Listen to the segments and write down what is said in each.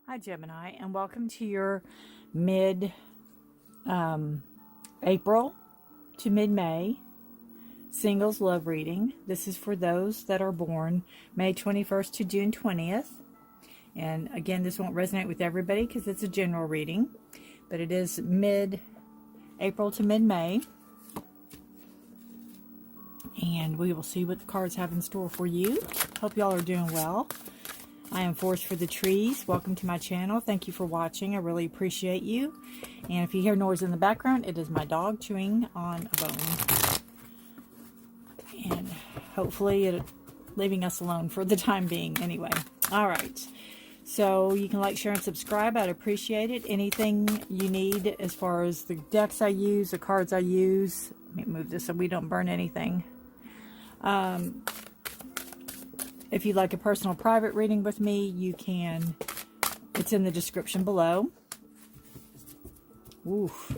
Hi Gemini, and welcome to your mid April to mid-May singles love reading. This is for those that are born May 21st to June 20th. And again, this won't resonate with everybody because it's a general reading, but it is mid-April to mid-May. And we will see what the cards have in store for you. Hope y'all are doing well. I am Forest for the Trees. Welcome to my channel. Thank you for watching. I really appreciate you. And if you hear noise in the background, it is my dog chewing on a bone. And hopefully it leaving us alone for the time being anyway. All right. So you can like, share, and subscribe. I'd appreciate it. Anything you need as far as the decks I use, the cards I use. Let me move this so we don't burn anything. If you'd like a personal private reading with me, you can. It's in the description below. Oof.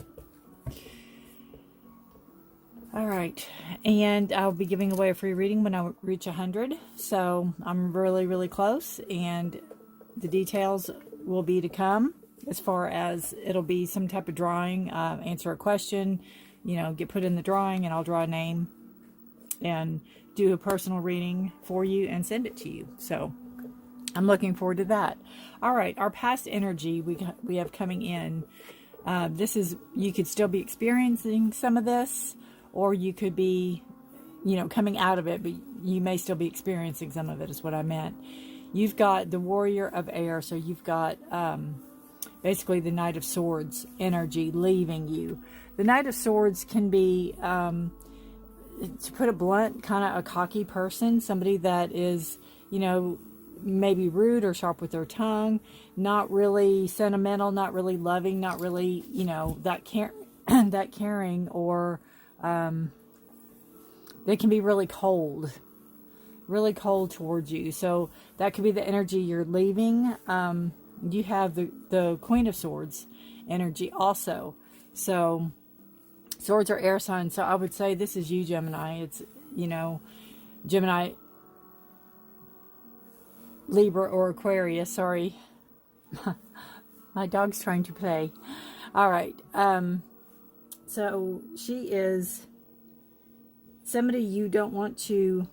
All right. And I'll be giving away a free reading when I reach 100. So I'm really, really close. And the details will be to come, as far as it'll be some type of drawing, answer a question, get put in the drawing, and I'll draw a name and do a personal reading for you and send it to you. So I'm looking forward to that. All right, our past energy we have coming in. This is, you could still be experiencing some of this, or you could be, coming out of it, but you may still be experiencing some of it, is what I meant. You've got the Warrior of Air, so you've got basically the Knight of Swords energy leaving you. The Knight of Swords can be, to put it blunt, kind of a cocky person, somebody that is, maybe rude or sharp with their tongue, not really sentimental, not really loving, not really, that caring, or they can be really cold towards you. So that could be the energy you're leaving. You have the Queen of Swords energy also. So swords are air signs, so I would say this is you, Gemini. It's, Gemini, Libra, or Aquarius. Sorry. My dog's trying to play. All right. So she is somebody you don't want to,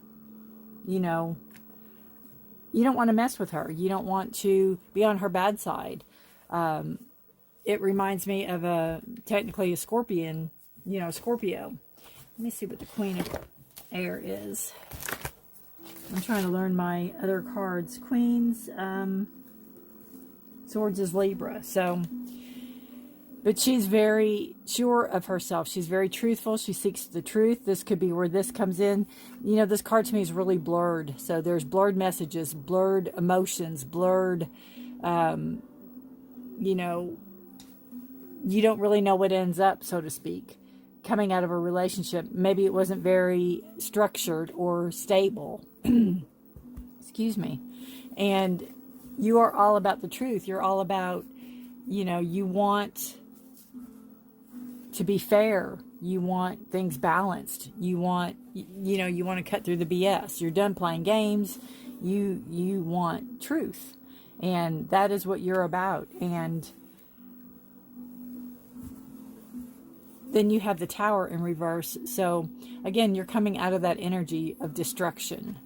you don't want to mess with her. You don't want to be on her bad side. It reminds me of technically a Scorpion, Scorpio. Let me see what the Queen of Air is. I'm trying to learn my other cards. Queens, Swords is Libra. So, but she's very sure of herself. She's very truthful. She seeks the truth. This could be where this comes in. This card to me is really blurred. So there's blurred messages, blurred emotions, blurred, you don't really know what ends up, so to speak, coming out of a relationship. Maybe it wasn't very structured or stable. Excuse me. And you are all about the truth. You're all about, you want to be fair. You want things balanced. You want, you want to cut through the BS. You're done playing games. You want truth. And that is what you're about. And then you have the Tower in reverse. So again, you're coming out of that energy of destruction.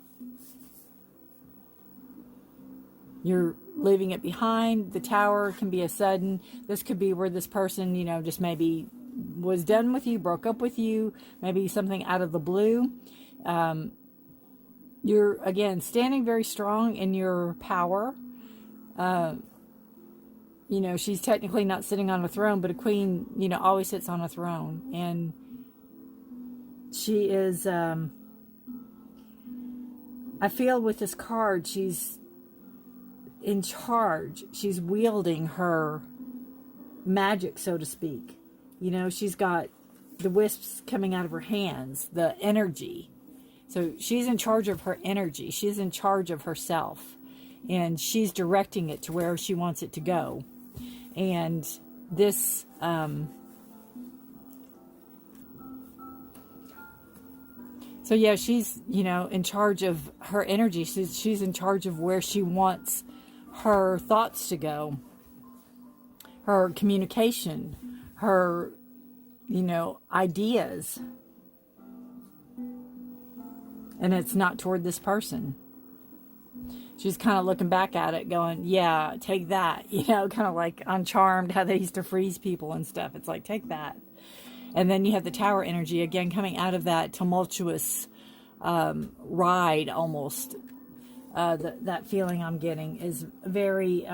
You're leaving it behind. The Tower can be a sudden. This could be where this person, just maybe was done with you, broke up with you, maybe something out of the blue. You're, again, standing very strong in your power. She's technically not sitting on a throne, but a queen, always sits on a throne. And she is, I feel with this card, she's in charge. She's wielding her magic, so to speak. She's got the wisps coming out of her hands, the energy. So she's in charge of her energy. She's in charge of herself. And she's directing it to where she wants it to go. And this, so yeah, she's, in charge of her energy. She's in charge of where she wants her thoughts to go, her communication, her, you know, ideas. And it's not toward this person. She's kind of looking back at it going, yeah, take that. You know, kind of like on Charmed, how they used to freeze people and stuff. It's like, take that. And then you have the Tower energy, again, coming out of that tumultuous ride almost. That feeling I'm getting is very,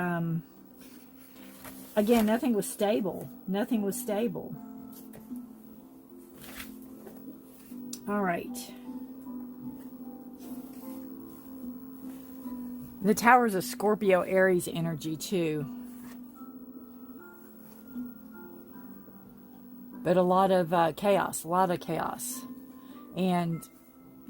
again, nothing was stable. Nothing was stable. All right. The Tower's a Scorpio Aries energy too. But a lot of chaos, And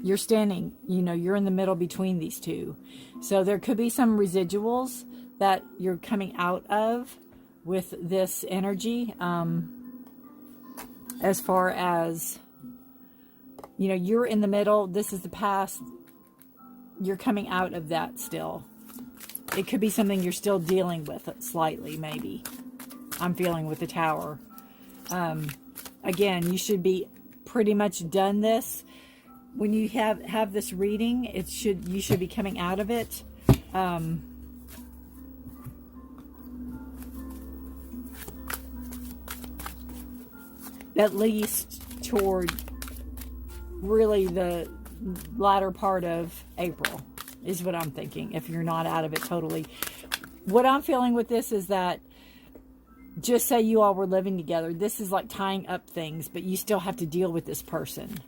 you're standing, you know, you're in the middle between these two. So there could be some residuals that you're coming out of with this energy. As far as, you know, you're in the middle. This is the past. You're coming out of that still. It could be something you're still dealing with slightly, maybe. I'm feeling with the Tower. Again, you should be pretty much done this. When you have this reading, you should be coming out of it. At least toward really the latter part of April is what I'm thinking, if you're not out of it totally. What I'm feeling with this is that, just say you all were living together, this is like tying up things, but you still have to deal with this person.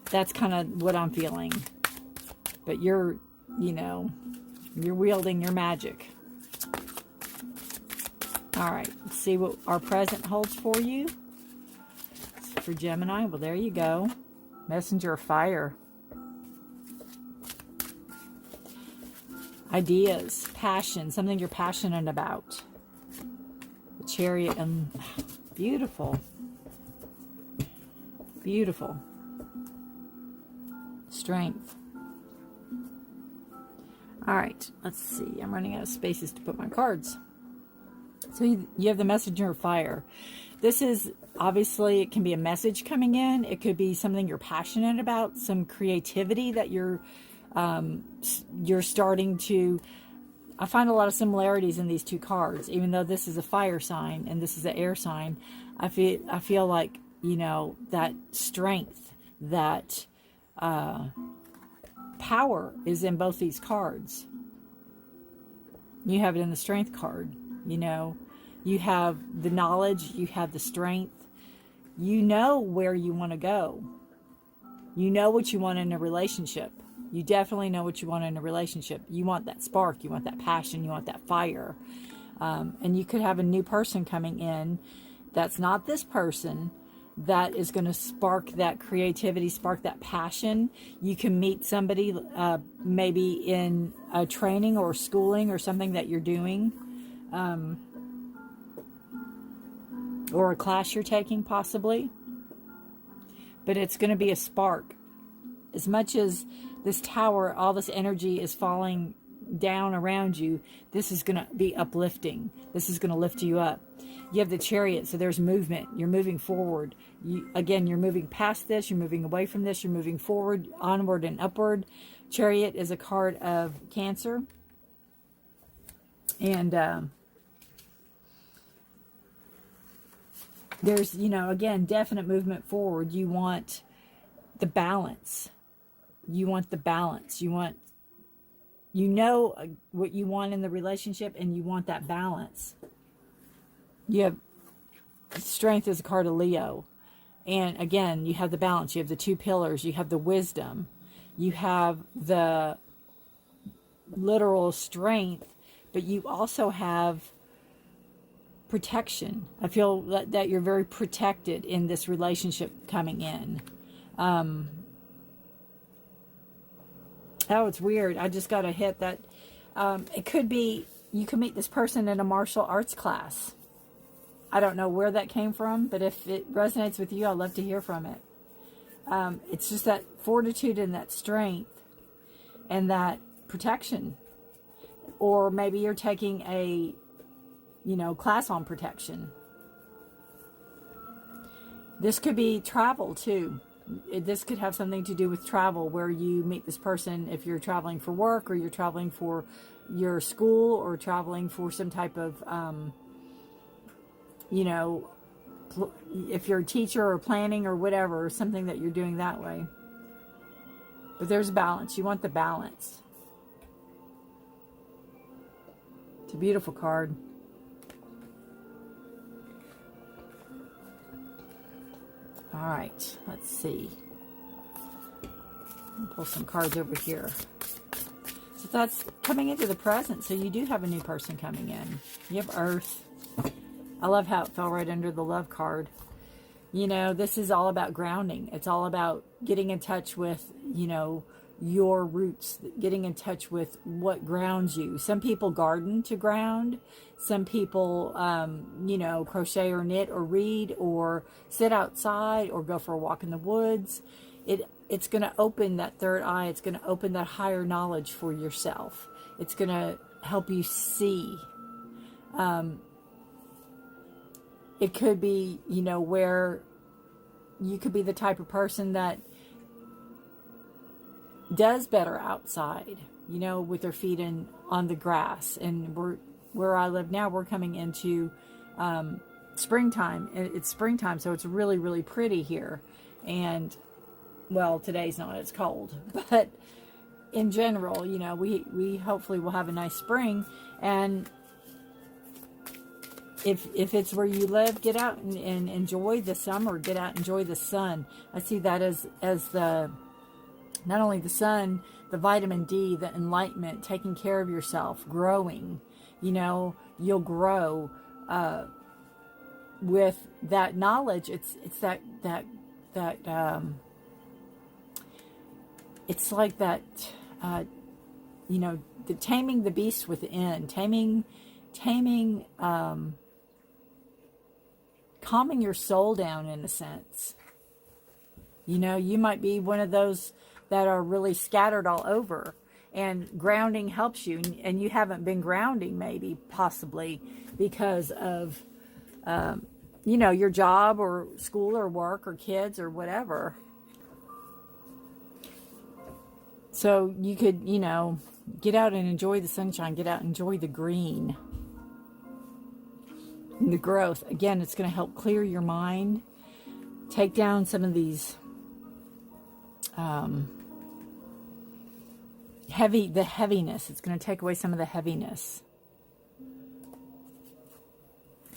That's kind of what I'm feeling. But you're, you know, you're wielding your magic. All right, let's see what our present holds for you. For Gemini, well, there you go. Messenger of Fire. Ideas, passion, something you're passionate about. The Chariot, and beautiful. Beautiful. Strength. All right, let's see. I'm running out of spaces to put my cards. So you have the Messenger of Fire. This is, obviously, it can be a message coming in. It could be something you're passionate about, some creativity that you're starting to... I find a lot of similarities in these two cards, even though this is a fire sign and this is an air sign. I feel like, you know, that strength, that power is in both these cards. You have it in the Strength card, you know. You have the knowledge, you have the strength. You know where you want to go. You know what you want in a relationship. You definitely know what you want in a relationship. You want that spark, you want that passion, you want that fire. And you could have a new person coming in that's not this person, that is going to spark that creativity, spark that passion. You can meet somebody maybe in a training or schooling or something that you're doing. Or a class you're taking, possibly. But it's going to be a spark. As much as this Tower, all this energy is falling down around you, this is going to be uplifting. This is going to lift you up. You have the Chariot, so there's movement. You're moving forward. Again, you're moving past this. You're moving away from this. You're moving forward, onward and upward. Chariot is a card of Cancer. And there's, you know, again, definite movement forward. You want the balance. You want the balance. You want, you know what you want in the relationship, and you want that balance. You have Strength as a card of Leo. And again, you have the balance. You have the two pillars. You have the wisdom. You have the literal strength, but you also have protection. I feel that you're very protected in this relationship coming in. Oh, it's weird. I just got a hit that it could be, you could meet this person in a martial arts class. I don't know where that came from, but if it resonates with you, I'd love to hear from it. It's just that fortitude and that strength and that protection. Or maybe you're taking a, class on protection. This could be travel too. This could have something to do with travel, where you meet this person if you're traveling for work, or you're traveling for your school, or traveling for some type of, if you're a teacher or planning or whatever, or something that you're doing that way. But there's balance. You want the balance. It's a beautiful card. All right, let's see. Pull some cards over here. So that's coming into the present. So you do have a new person coming in. You have Earth. I love how it fell right under the love card. This is all about grounding. It's all about getting in touch with, your roots, getting in touch with what grounds you. Some people garden to ground. Some people, crochet or knit or read or sit outside or go for a walk in the woods. It's going to open that third eye. It's going to open that higher knowledge for yourself. It's going to help you see. It could be, where you could be the type of person that does better outside, with their feet on the grass. And where I live now, we're coming into springtime. It's springtime, so it's really, really pretty here. And, well, today's not, it's cold. But in general, we hopefully will have a nice spring. And if it's where you live, get out and enjoy the summer. Get out and enjoy the sun. I see that as the, not only the sun, the vitamin D, the enlightenment, taking care of yourself, growing. You'll grow with that knowledge. It's that it's like that, the taming the beast within, taming, calming your soul down in a sense. You might be one of those that are really scattered all over, and grounding helps you, and you haven't been grounding, maybe, possibly, because of, your job or school or work or kids or whatever. So you could, get out and enjoy the sunshine, get out and enjoy the green. And the growth. Again, it's going to help clear your mind, take down some of these the heaviness. It's going to take away some of the heaviness.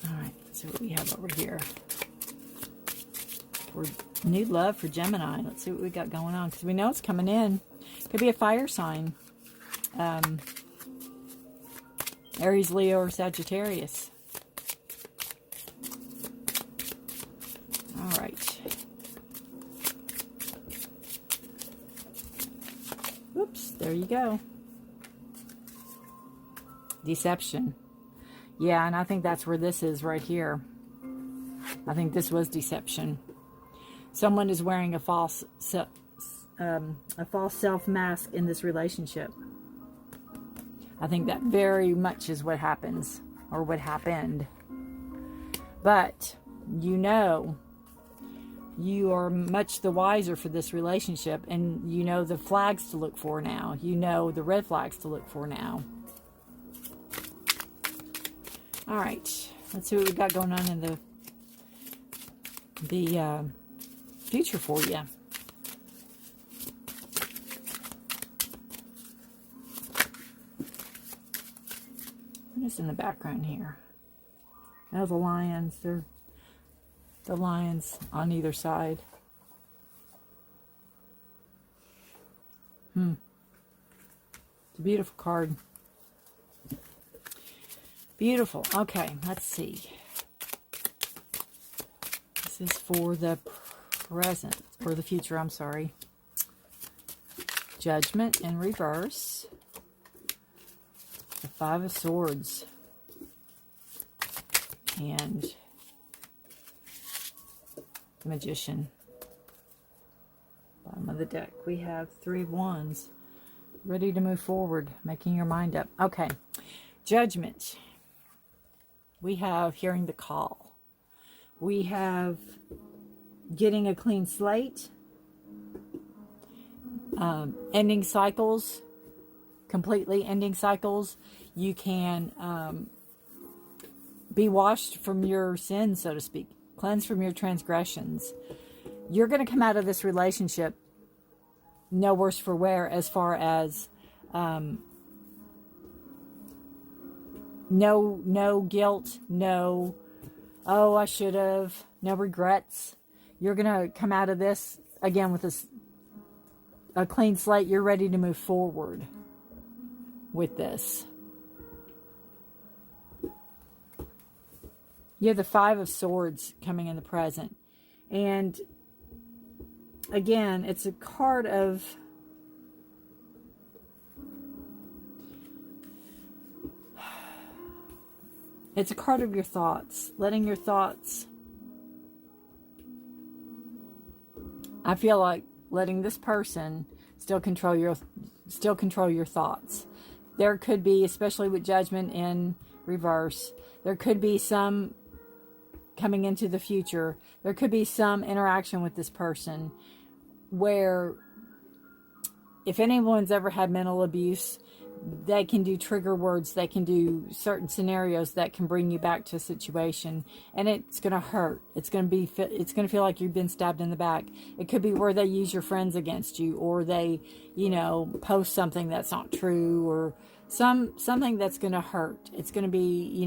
All right, let's see what we have over here. For new love for Gemini. Let's see what we got going on, because we know it's coming in. Could be a fire sign. Aries, Leo, or Sagittarius. All right. Oops, there you go. Deception. Yeah, and I think that's where this is right here. I think this was deception. Someone is wearing a false self mask in this relationship. I think that very much is what happens, or what happened. But you are much the wiser for this relationship, and you know the flags to look for now. You know the red flags to look for now. All right, let's see what we got going on in the future for you. What is in the background here? Oh, the lions. They're the lions on either side. It's a beautiful card. Beautiful. Okay, let's see. This is for the present, or the future, I'm sorry. Judgment in reverse. The Five of Swords. And the Magician. Bottom of the deck, we have Three of Wands. Ready to move forward, making your mind up. Okay, Judgment. We have hearing the call. We have getting a clean slate. Ending cycles. Completely ending cycles. You can be washed from your sins, so to speak. Cleansed from your transgressions. You're going to come out of this relationship no worse for wear, as far as no guilt, no, oh, I should have, no regrets. You're going to come out of this, again, with a clean slate. You're ready to move forward with this. You have the Five of Swords coming in the present. And again, it's a card of your thoughts. Letting your thoughts, I feel like letting this person still control your thoughts. There could be, especially with Judgment in reverse, there could be some coming into the future. There could be some interaction with this person where, if anyone's ever had mental abuse, they can do trigger words. They can do certain scenarios that can bring you back to a situation, and it's going to hurt. It's going to feel like you've been stabbed in the back. It could be where they use your friends against you, or they, post something that's not true, or something that's going to hurt. It's going to be,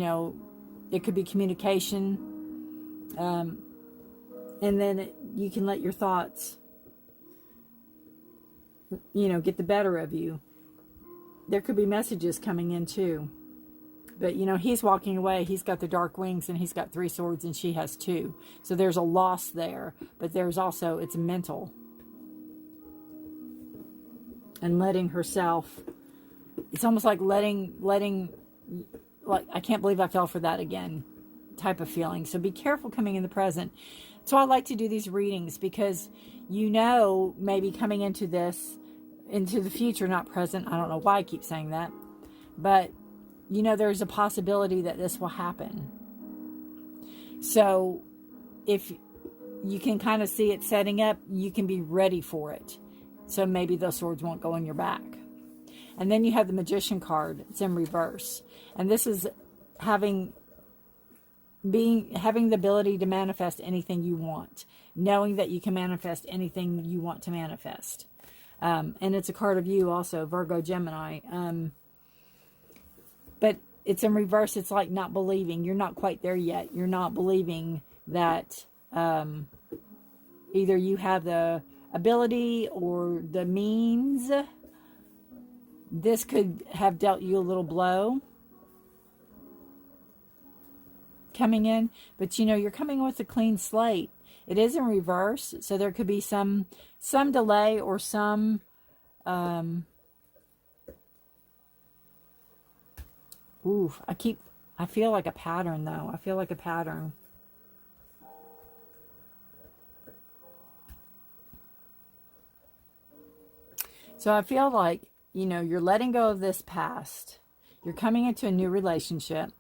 it could be communication, and then you can let your thoughts, get the better of you. There could be messages coming in too. But, he's walking away. He's got the dark wings, and he's got 3 swords, and she has 2. So there's a loss there. But there's also, it's mental. And letting herself, it's almost like letting, like, I can't believe I fell for that again type of feeling. So be careful coming in the present. So I like to do these readings because, maybe coming into this, into the future, not present. I don't know why I keep saying that. But, there's a possibility that this will happen. So, if you can kind of see it setting up, you can be ready for it. So maybe those swords won't go in your back. And then you have the Magician card. It's in reverse. And this is having the ability to manifest anything you want. Knowing that you can manifest anything you want to manifest. And it's a card of you also, Virgo, Gemini. But it's in reverse. It's like not believing. You're not quite there yet. You're not believing that either you have the ability or the means. This could have dealt you a little blow coming in. But, you're coming in with a clean slate. It is in reverse, so there could be some delay or some I feel like a pattern though. I feel like a pattern. So I feel like, you're letting go of this past. You're coming into a new relationship.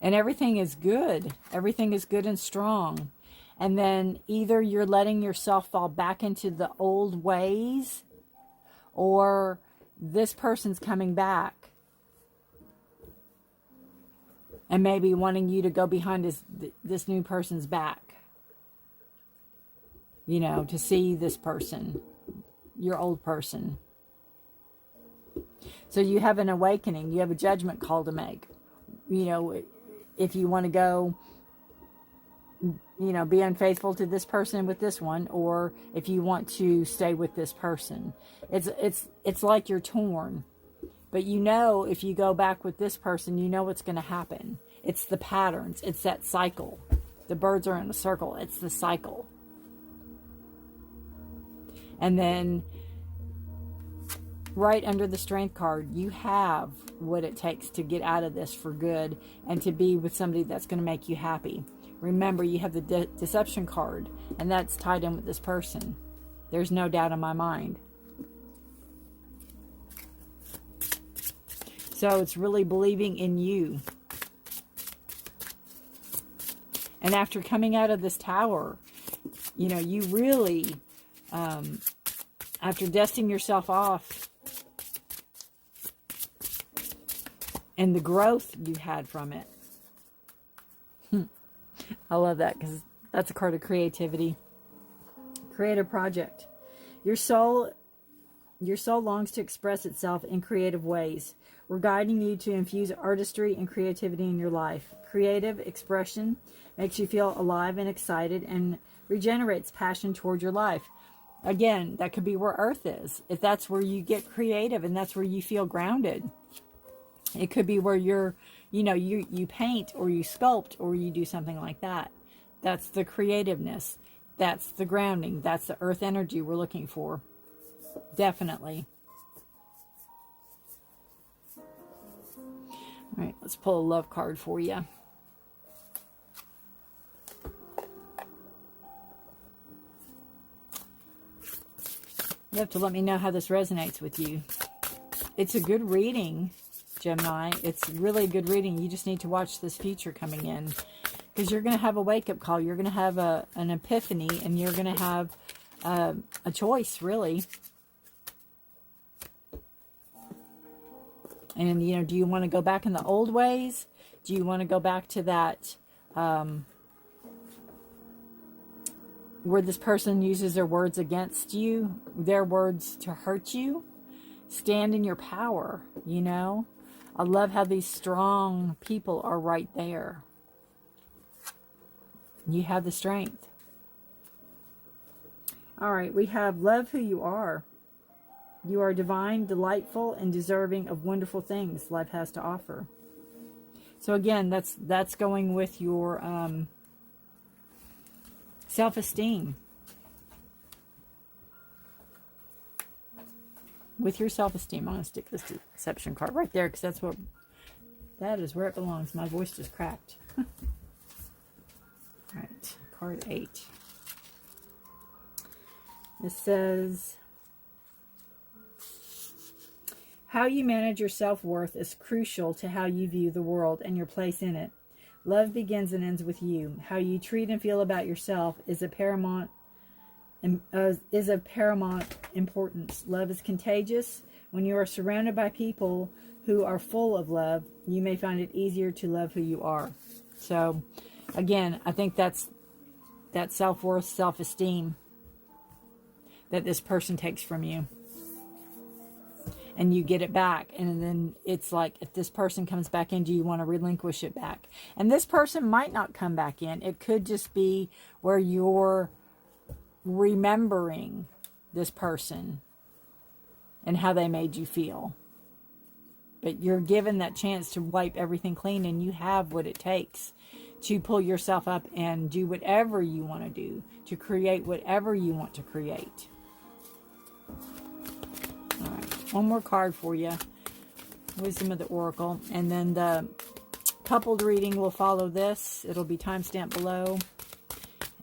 And everything is good. Everything is good and strong. And then either you're letting yourself fall back into the old ways, or this person's coming back and maybe wanting you to go behind this new person's back. To see this person, your old person. So you have an awakening. You have a judgment call to make. If you want to go, be unfaithful to this person with this one, or if you want to stay with this person. It's like you're torn. But if you go back with this person, what's going to happen. It's the patterns. It's that cycle. The birds are in a circle. It's the cycle. And then right under the Strength card, you have what it takes to get out of this for good and to be with somebody that's going to make you happy. Remember, you have the Deception card, and that's tied in with this person. There's no doubt in my mind. So it's really believing in you. And after coming out of this tower, you know, you really, after dusting yourself off and the growth you had from it. I love that because that's a card of creativity. Creative project. Your soul longs to express itself in creative ways. We're guiding you to infuse artistry and creativity in your life. Creative expression makes you feel alive and excited and regenerates passion toward your life. Again, that could be where Earth is. If that's where you get creative and that's where you feel grounded. It could be where you're, you know, you paint or you sculpt or you do something like that. That's the creativeness. That's the grounding. That's the earth energy we're looking for. Definitely. All right, let's pull a love card for you. You have to let me know how this resonates with you. It's a good reading, Gemini. It's really a good reading. You just need to watch this future coming in. Because you're going to have a wake-up call. You're going to have an epiphany. And you're going to have a choice, really. And, you know, do you want to go back in the old ways? Do you want to go back to that... where this person uses their words against you, their words to hurt you? Stand in your power, you know? I love how these strong people are right there. You have the strength. All right, we have love who you are. You are divine, delightful, and deserving of wonderful things life has to offer. So again, that's going with your self-esteem. With your self-esteem, I'm going to stick this deception card right there because that is where it belongs. My voice just cracked. All right, card 8. It says, how you manage your self-worth is crucial to how you view the world and your place in it. Love begins and ends with you. How you treat and feel about yourself is of paramount importance. Love is contagious. When you are surrounded by people who are full of love, you may find it easier to love who you are. So, again, I think that's that self-worth, self-esteem that this person takes from you. And you get it back. And then it's like, if this person comes back in, do you want to relinquish it back? And this person might not come back in. It could just be where you're remembering this person and how they made you feel. But you're given that chance to wipe everything clean, and you have what it takes to pull yourself up and do whatever you want to do, to create whatever you want to create. All right, one more card for you. Wisdom of the Oracle. And then the coupled reading will follow this. It'll be timestamped below.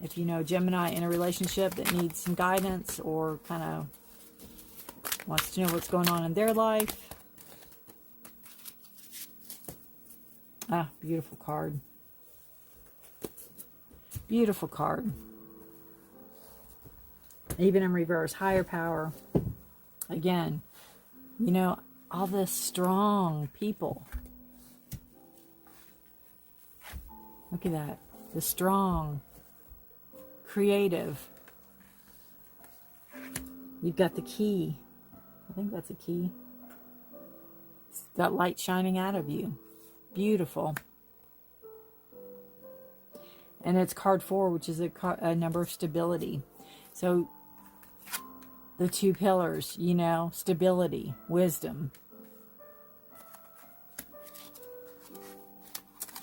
If you know Gemini in a relationship that needs some guidance or kind of wants to know what's going on in their life. Ah, beautiful card. Beautiful card. Even in reverse, higher power. Again, you know, all the strong people. Look at that. The strong, creative. You've got the key. I think that's a key. It's got light shining out of you. Beautiful. And it's card 4, which is a number of stability. So the 2 pillars, you know, stability, wisdom.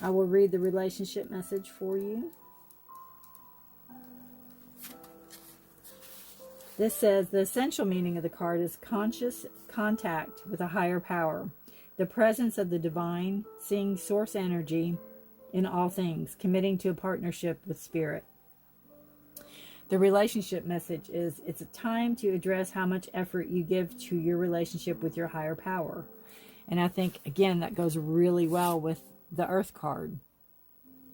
I will read the relationship message for you. This says, the essential meaning of the card is conscious contact with a higher power. The presence of the divine, seeing source energy in all things, committing to a partnership with spirit. The relationship message is, it's a time to address how much effort you give to your relationship with your higher power. And I think, again, that goes really well with the Earth card.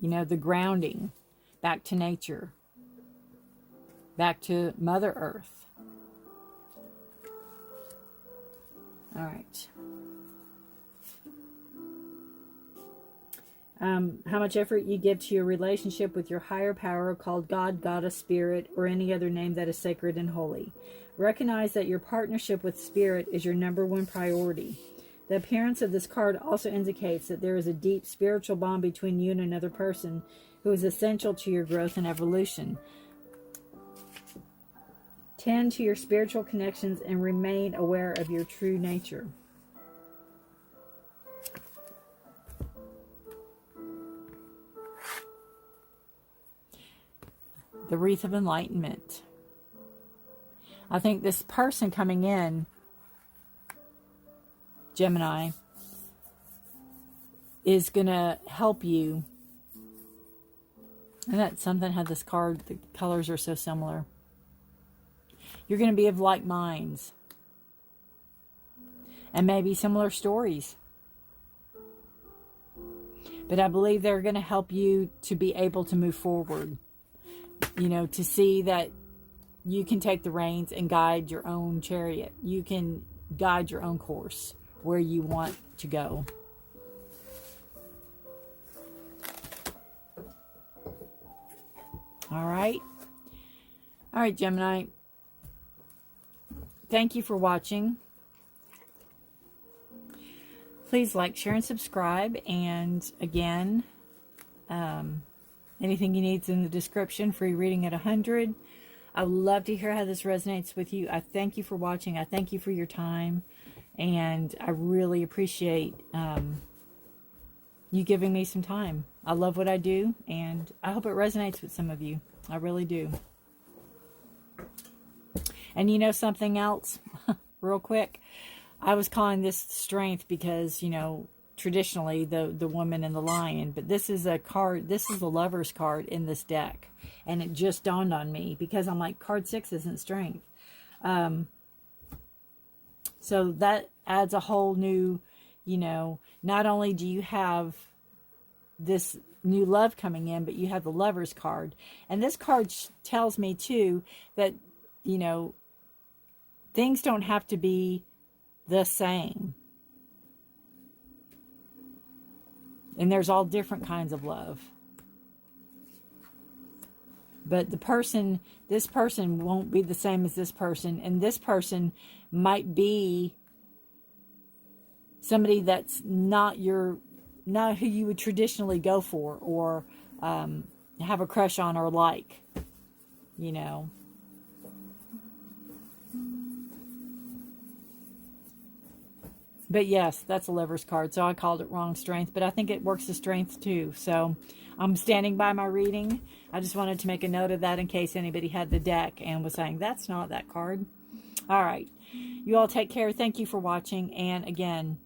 You know, the grounding, back to nature, back to Mother Earth. All right. How much effort you give to your relationship with your higher power, called God, Goddess, Spirit, or any other name that is sacred and holy. Recognize that your partnership with Spirit is your #1 priority. The appearance of this card also indicates that there is a deep spiritual bond between you and another person who is essential to your growth and evolution. Tend to your spiritual connections and remain aware of your true nature. The Wreath of Enlightenment. I think this person coming in, Gemini, is going to help you. And that something had this card, the colors are so similar. You're going to be of like minds. And maybe similar stories. But I believe they're going to help you to be able to move forward. You know, to see that you can take the reins and guide your own chariot. You can guide your own course where you want to go. All right. All right, Gemini. Thank you for watching. Please like, share, and subscribe. And again, anything you need is in the description. Free reading at 100. I would love to hear how this resonates with you. I thank you for watching. I thank you for your time. And I really appreciate you giving me some time. I love what I do. And I hope it resonates with some of you. I really do. And you know something else? Real quick. I was calling this strength because, you know, traditionally the woman and the lion, but this is a card, this is the Lover's card in this deck, and it just dawned on me because I'm like, card 6 isn't strength. So that adds a whole new, you know, not only do you have this new love coming in, but you have the Lover's card, and this card tells me too that, you know, things don't have to be the same. And there's all different kinds of love. But the person, this person won't be the same as this person. And this person might be somebody that's not who you would traditionally go for or have a crush on or like, you know. But yes, that's a Lover's card, so I called it wrong strength, but I think it works as strength too. So I'm standing by my reading. I just wanted to make a note of that in case anybody had the deck and was saying, that's not that card. All right. You all take care. Thank you for watching. And again,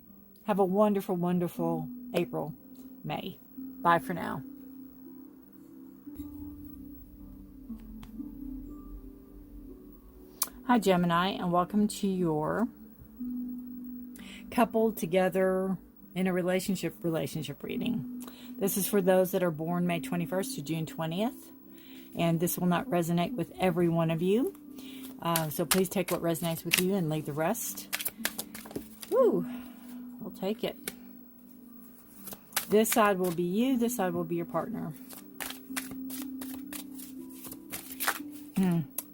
have a wonderful, wonderful April, May. Bye for now. Hi, Gemini, and welcome to your coupled together in a relationship reading. This is for those that are born May 21st to June 20th, and this will not resonate with every one of you, so please take what resonates with you and leave the rest. Woo, we'll take it. This side will be you, this side will be your partner.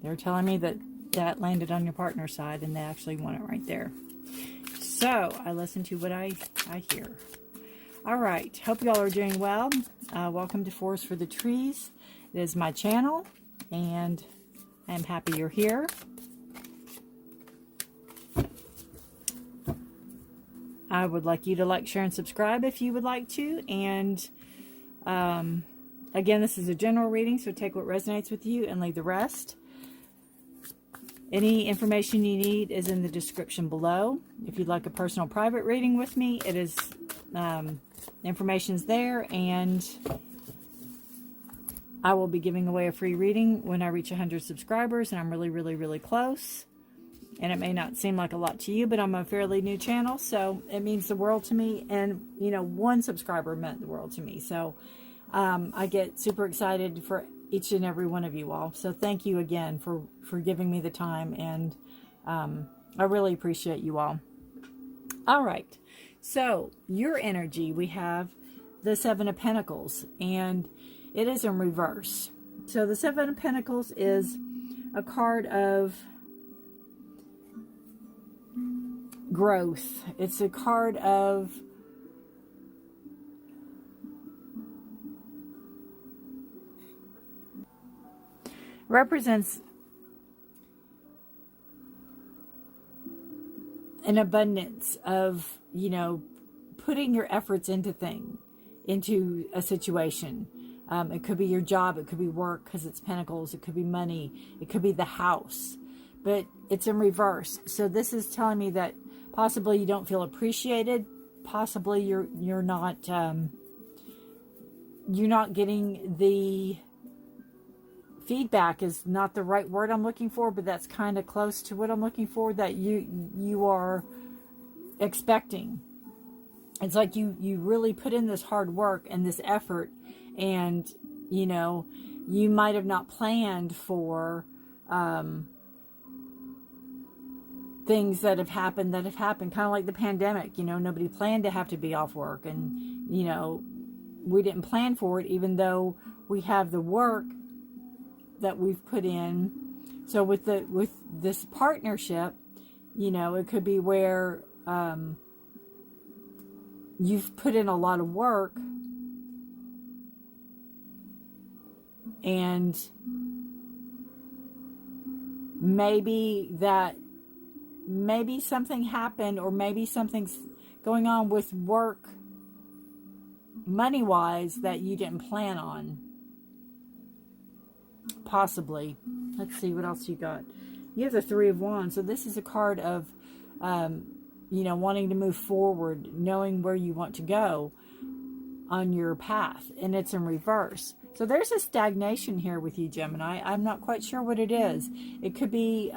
They're telling me that landed on your partner's side, and they actually want it right there. So, I listen to what I hear. All right. Hope you all are doing well. Welcome to Forest for the Trees. It is my channel, and I'm happy you're here. I would like you to like, share, and subscribe if you would like to. And, again, this is a general reading, so take what resonates with you and leave the rest. Any information you need is in the description below. If you'd like a personal private reading with me, it is information's there, and I will be giving away a free reading when I reach 100 subscribers, and I'm really, really, really close. And it may not seem like a lot to you, but I'm a fairly new channel, so it means the world to me. And, you know, one subscriber meant the world to me. So I get super excited for each and every one of you all. So thank you again for giving me the time. And I really appreciate you all. All right. So your energy, we have the Seven of Pentacles, and it is in reverse. So the Seven of Pentacles is a card of growth. It's a card of represents an abundance of, you know, putting your efforts into a situation. It could be your job, it could be work because it's pentacles, it could be money, it could be the house, but it's in reverse. So this is telling me that possibly you don't feel appreciated, possibly you're not getting the feedback, is not the right word I'm looking for, but that's kind of close to what I'm looking for, that you are expecting. It's like you really put in this hard work and this effort, and you know, you might have not planned for things that have happened, kind of like the pandemic. You know, nobody planned to have to be off work, and you know, we didn't plan for it, even though we have the work that we've put in. So with this partnership, you know, it could be where you've put in a lot of work, and maybe something happened, or maybe something's going on with work money-wise that you didn't plan on. Possibly. Let's see what else you got. You have the Three of Wands. So this is a card of, you know, wanting to move forward, knowing where you want to go on your path. And it's in reverse. So there's a stagnation here with you, Gemini. I'm not quite sure what it is. It could be,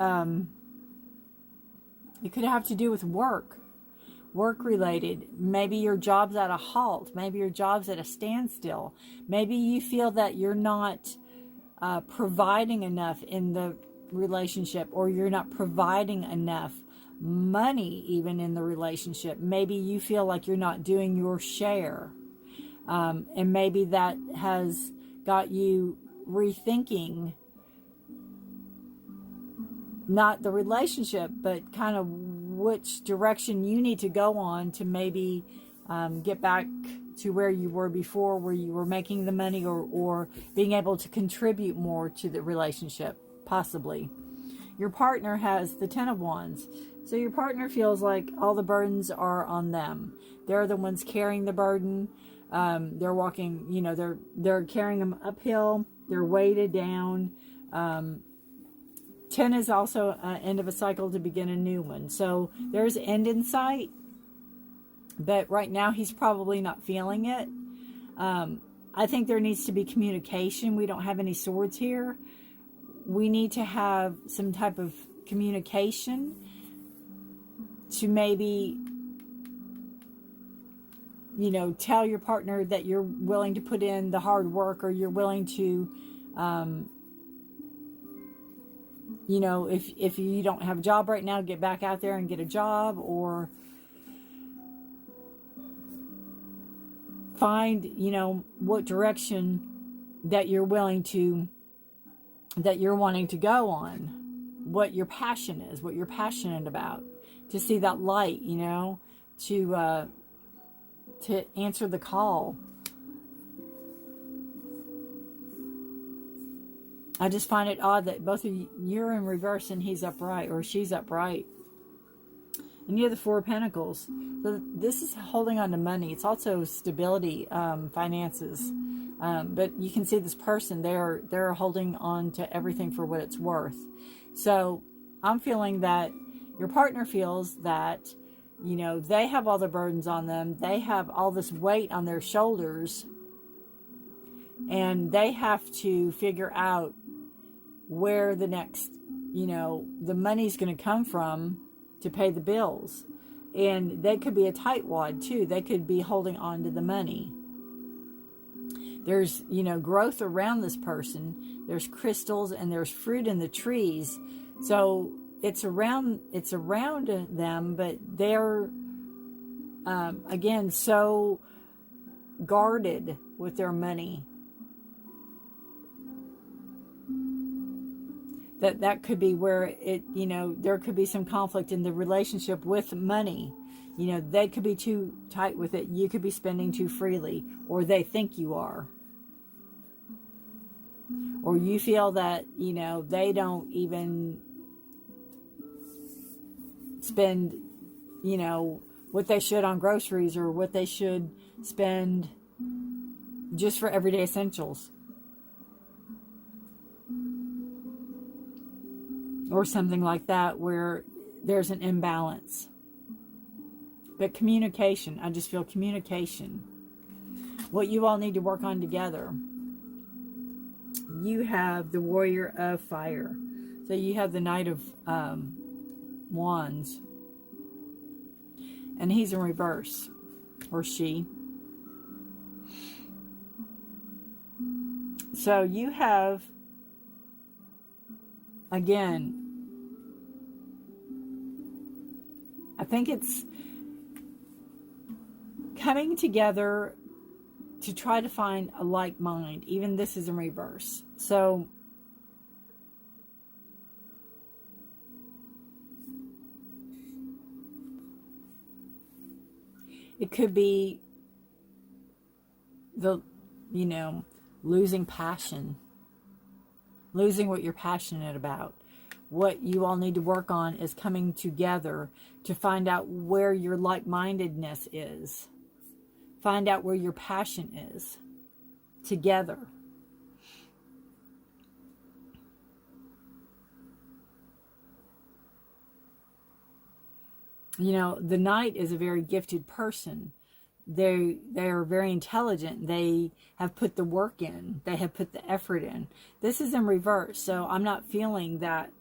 it could have to do with work related. Maybe your job's at a halt. Maybe your job's at a standstill. Maybe you feel that you're not providing enough in the relationship, or you're not providing enough money even in the relationship. Maybe you feel like you're not doing your share, and maybe that has got you rethinking not the relationship, but kind of which direction you need to go on to maybe get back to where you were before, where you were making the money, or being able to contribute more to the relationship, possibly. Your partner has the Ten of Wands. So your partner feels like all the burdens are on them. They're the ones carrying the burden. They're walking, you know, they're carrying them uphill. They're weighted down. 10 is also end of a cycle to begin a new one. So there's end in sight. But right now he's probably not feeling it. I think there needs to be communication. We don't have any swords here. We need to have some type of communication to maybe, you know, tell your partner that you're willing to put in the hard work, or you're willing to, you know, if you don't have a job right now, get back out there and get a job, or find, you know, what direction that you're wanting to go on, what your passion is, what you're passionate about, to see that light, you know, to answer the call. I just find it odd that both of you, you're in reverse and he's upright, or she's upright. And you have the Four of Pentacles. So this is holding on to money. It's also stability, finances. But you can see this person, they're holding on to everything for what it's worth. So I'm feeling that your partner feels that, you know, they have all the burdens on them. They have all this weight on their shoulders. And they have to figure out where the next you know, the money's going to come from to pay the bills. And they could be a tightwad too. They could be holding on to the money. There's, you know, growth around this person. There's crystals and there's fruit in the trees. So it's around them, but they're, again, so guarded with their money. That could be where it, you know, there could be some conflict in the relationship with money. You know, they could be too tight with it. You could be spending too freely, or they think you are. Or you feel that, you know, they don't even spend, you know, what they should on groceries, or what they should spend just for everyday essentials. Or something like that, where there's an imbalance. But communication, I just feel communication. What you all need to work on together. You have the Warrior of Fire. So you have the Knight of Wands. And he's in reverse. Or she. So you have, again, I think it's coming together to try to find a like mind. Even this is in reverse. So it could be the, you know, losing passion. Losing what you're passionate about. What you all need to work on is coming together to find out where your like-mindedness is. Find out where your passion is. Together. You know, the Knight is a very gifted person. They are very intelligent. They have put the work in. They have put the effort in. This is in reverse. So I'm not feeling that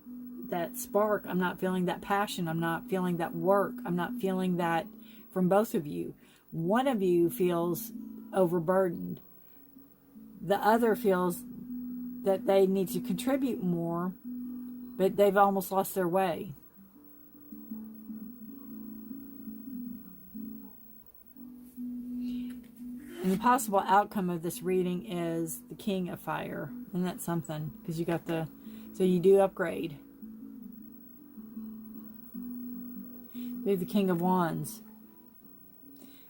spark. I'm not feeling that passion. I'm not feeling that work. I'm not feeling that from both of you. One of you feels overburdened. The other feels that they need to contribute more, but they've almost lost their way. And the possible outcome of this reading is the King of Fire. And that's something, because you got the, so you do upgrade. You have the King of Wands.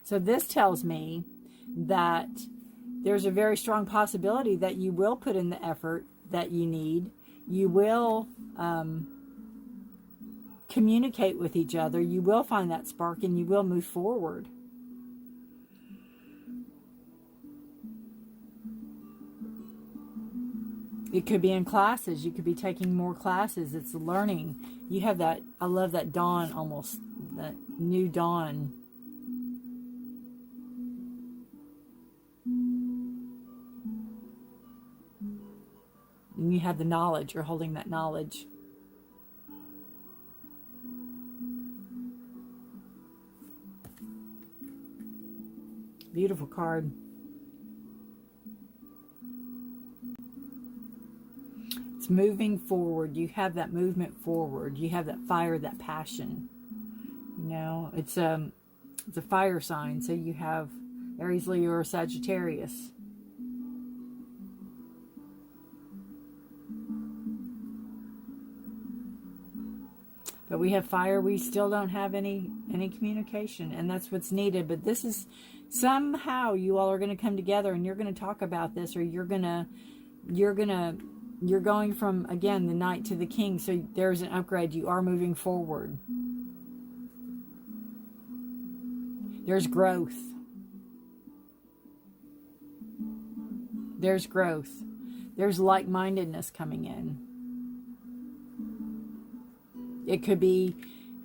So this tells me that there's a very strong possibility that you will put in the effort that you need. You will communicate with each other. You will find that spark and you will move forward. It could be in classes. You could be taking more classes. It's learning. You have that, I love that dawn almost, that new dawn. And you have the knowledge. You're holding that knowledge. Beautiful card. It's moving forward. You have that movement forward. You have that fire, that passion. You know, it's a fire sign. So you have Aries, Leo, or Sagittarius. But we have fire. We still don't have any communication, and that's what's needed. But this is somehow you all are going to come together, and you're going to talk about this, or you're going from, again, the Knight to the King. So there's an upgrade. You are moving forward. There's growth. There's growth. There's like-mindedness coming in. It could be,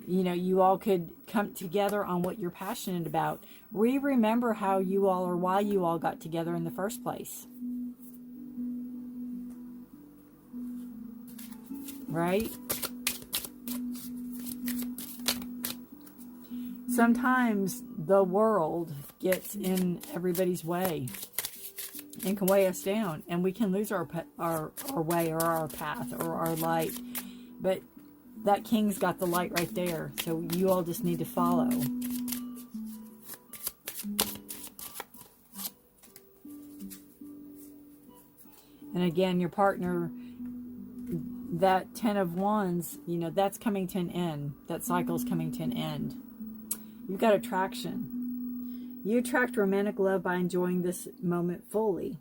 you know, you all could come together on what you're passionate about. Remember how you all, or why you all got together in the first place. right? Sometimes the world gets in everybody's way and can weigh us down, and we can lose our way, or our path, or our light. But that king's got the light right there, so you all just need to follow. And again, your partner, that 10 of Wands, you know, that's coming to an end. That cycle's coming to an end. You've got attraction. You attract romantic love by enjoying this moment fully.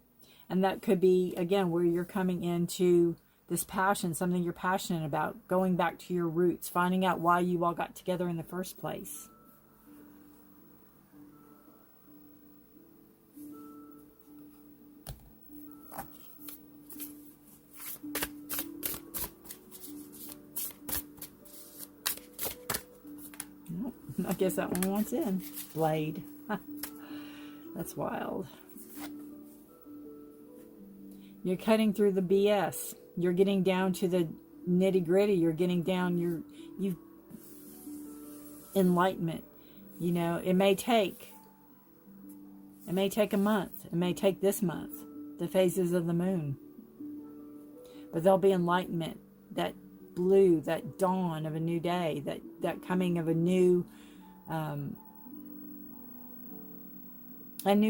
And that could be, again, where you're coming into this passion, something you're passionate about, going back to your roots, finding out why you all got together in the first place. Nope, I guess that one wants in. Blade. That's wild. You're cutting through the BS. You're getting down to the nitty gritty. You're getting down. You've enlightenment. You know, it may take a month. It may take this month, the phases of the moon. But there'll be enlightenment, that blue, that dawn of a new day, that coming of a new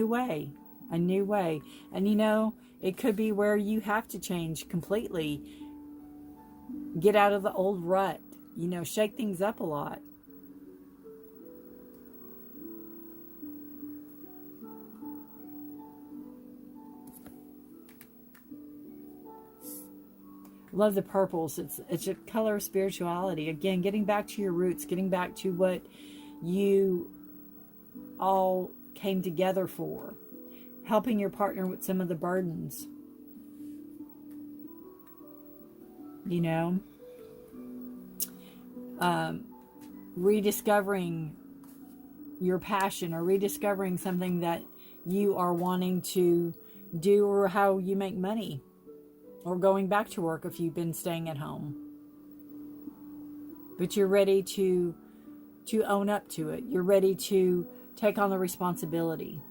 way. And you know, it could be where you have to change completely. Get out of the old rut. You know, shake things up a lot. Love the purples. It's a color of spirituality. Again, getting back to your roots, getting back to what you all came together for. Helping your partner with some of the burdens. You know. Rediscovering your passion, or rediscovering something that you are wanting to do, or how you make money. Or going back to work if you've been staying at home. But you're ready to own up to it. You're ready to take on the responsibility.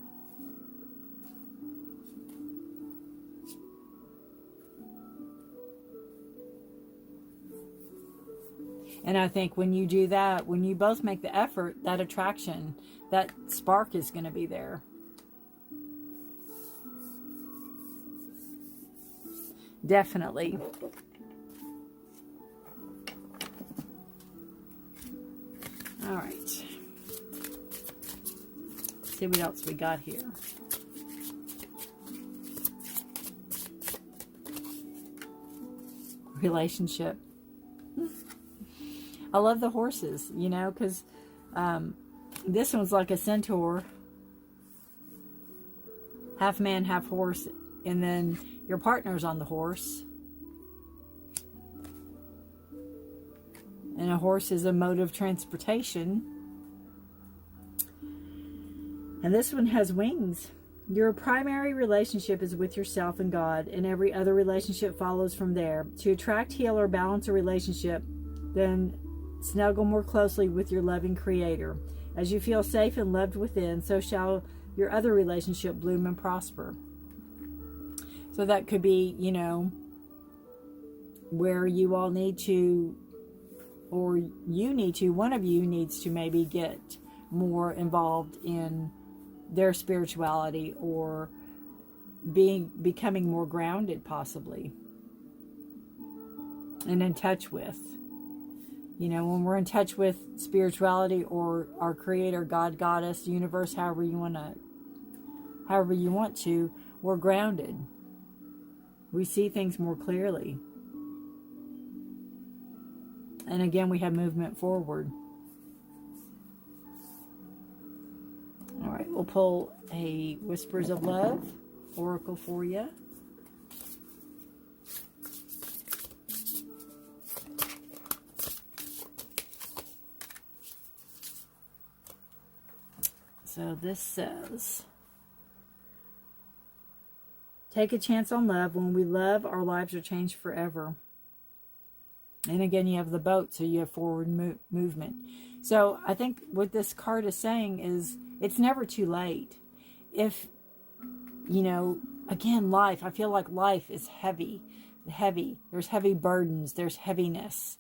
And I think when you do that, when you both make the effort, that attraction, that spark is going to be there. Definitely. All right. Let's see what else we got here. Relationship. I love the horses, you know, because this one's like a centaur. Half man, half horse. And then your partner's on the horse. And a horse is a mode of transportation. And this one has wings. Your primary relationship is with yourself and God, and every other relationship follows from there. To attract, heal, or balance a relationship, then snuggle more closely with your loving Creator. As you feel safe and loved within, so shall your other relationship bloom and prosper. So that could be, you know, where you all need to, or you need to, one of you needs to maybe get more involved in their spirituality, or becoming more grounded, possibly, and in touch with. You know, when we're in touch with spirituality, or our Creator, God, Goddess, universe, however you want to, we're grounded. We see things more clearly. And again, we have movement forward. All right, we'll pull a Whispers of Love oracle for you. So this says, take a chance on love. When we love, our lives are changed forever. And again, you have the boat, so you have forward movement. So I think what this card is saying is it's never too late. If, you know, again, life, I feel like life is heavy. There's heavy burdens. There's heaviness.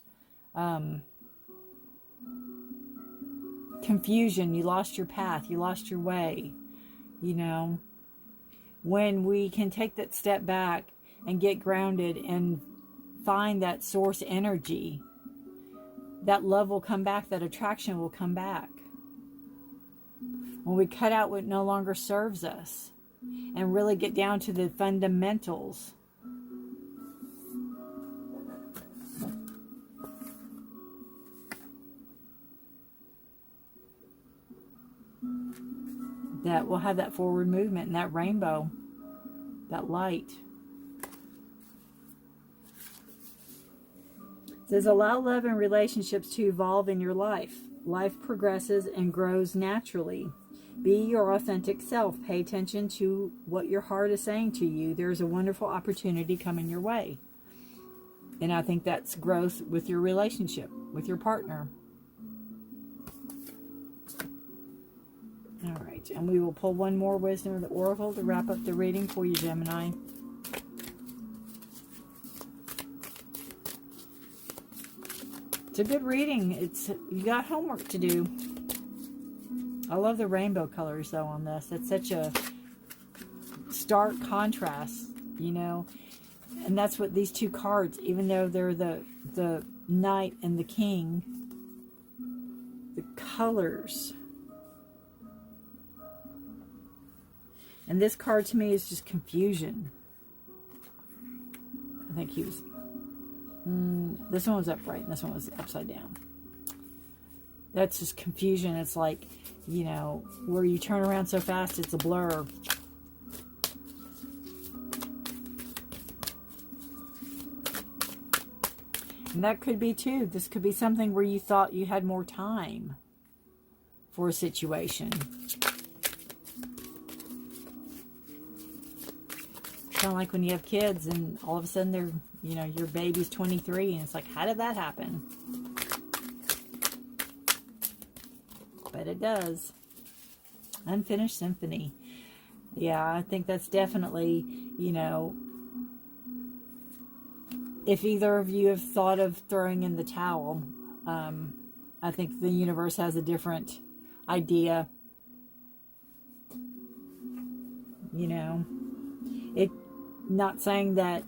Confusion. You lost your path. You lost your way. You know, when we can take that step back and get grounded and find that source energy, that love will come back, that attraction will come back. When we cut out what no longer serves us and really get down to the fundamentals. That will have that forward movement and that rainbow, that light. It says, allow love and relationships to evolve in your life. Life progresses and grows naturally. Be your authentic self. Pay attention to what your heart is saying to you. There's a wonderful opportunity coming your way. And I think that's growth with your relationship, with your partner. All right, and we will pull one more Wisdom of the Oracle to wrap up the reading for you, Gemini. It's a good reading. You got homework to do. I love the rainbow colors, though, on this. It's such a stark contrast, you know. And that's what these two cards, even though they're the Knight and the King, the colors. And this card to me is just confusion. I think he was... this one was upright and this one was upside down. That's just confusion. It's like, you know, where you turn around so fast, it's a blur. And that could be too. This could be something where you thought you had more time for a situation. Kind of like when you have kids and all of a sudden they're, you know, your baby's 23 and it's like, how did that happen? But it does. Unfinished symphony. Yeah, I think that's definitely, you know, if either of you have thought of throwing in the towel, I think the universe has a different idea. You know, not saying that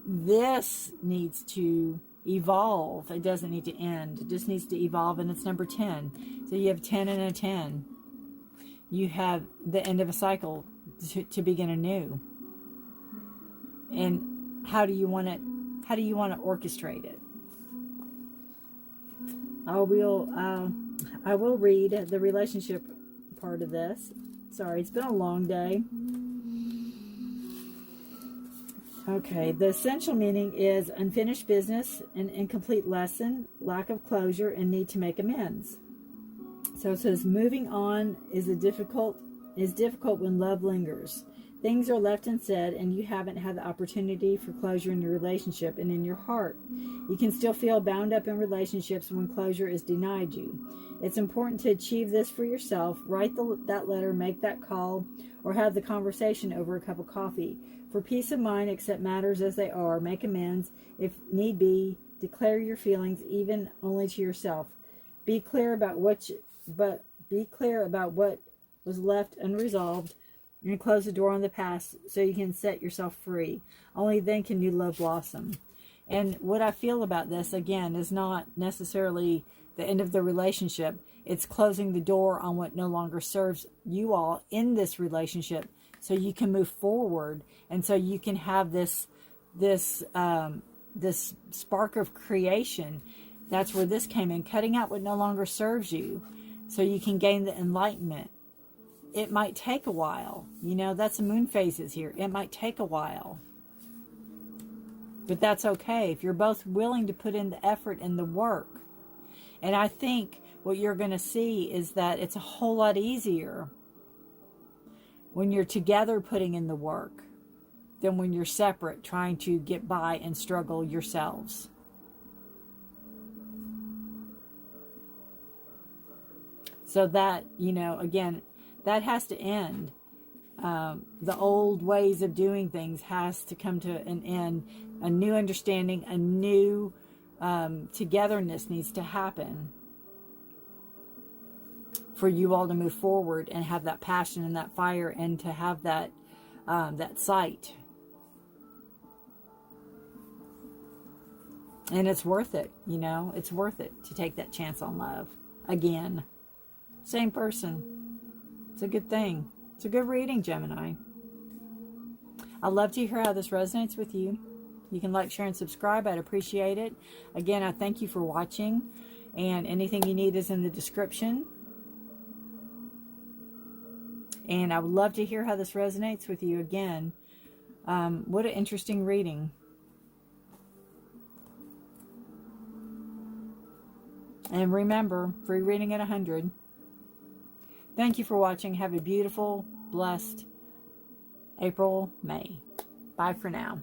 this needs to evolve. It doesn't need to end. It just needs to evolve, and it's number 10. So you have 10 and a 10. You have the end of a cycle to begin anew. And how do you want to orchestrate it? I will read the relationship part of this. Sorry, it's been a long day. Okay, the essential meaning is unfinished business, an incomplete lesson, lack of closure, and need to make amends. So it says moving on is difficult when love lingers. Things are left unsaid and you haven't had the opportunity for closure in your relationship and in your heart. You can still feel bound up in relationships when closure is denied you. It's important to achieve this for yourself. Write that letter, make that call, or have the conversation over a cup of coffee. For peace of mind, accept matters as they are. Make amends if need be. Declare your feelings, even only to yourself. Be clear about what was left unresolved, and close the door on the past so you can set yourself free. Only then can new love blossom. And what I feel about this, again, is not necessarily the end of the relationship. It's closing the door on what no longer serves you all in this relationship, so you can move forward, and so you can have this spark of creation. That's where this came in, cutting out what no longer serves you, so you can gain the enlightenment. It might take a while, you know. That's the moon phases here. It might take a while, but that's okay if you're both willing to put in the effort and the work. And I think what you're going to see is that it's a whole lot easier when you're together putting in the work. than when you're separate trying to get by and struggle yourselves. So that, you know, again, that has to end. The old ways of doing things has to come to an end. A new understanding, a new togetherness needs to happen for you all to move forward and have that passion and that fire, and to have that that sight. And it's worth it, you know, it's worth it to take that chance on love again. Same person. It's a good thing. It's a good reading, Gemini. I'd love to hear how this resonates with you. You can like, share, and subscribe. I'd appreciate it. Again, I thank you for watching. And anything you need is in the description. And I would love to hear how this resonates with you again. What an interesting reading. And remember, free reading at 100. Thank you for watching. Have a beautiful, blessed April, May. Bye for now.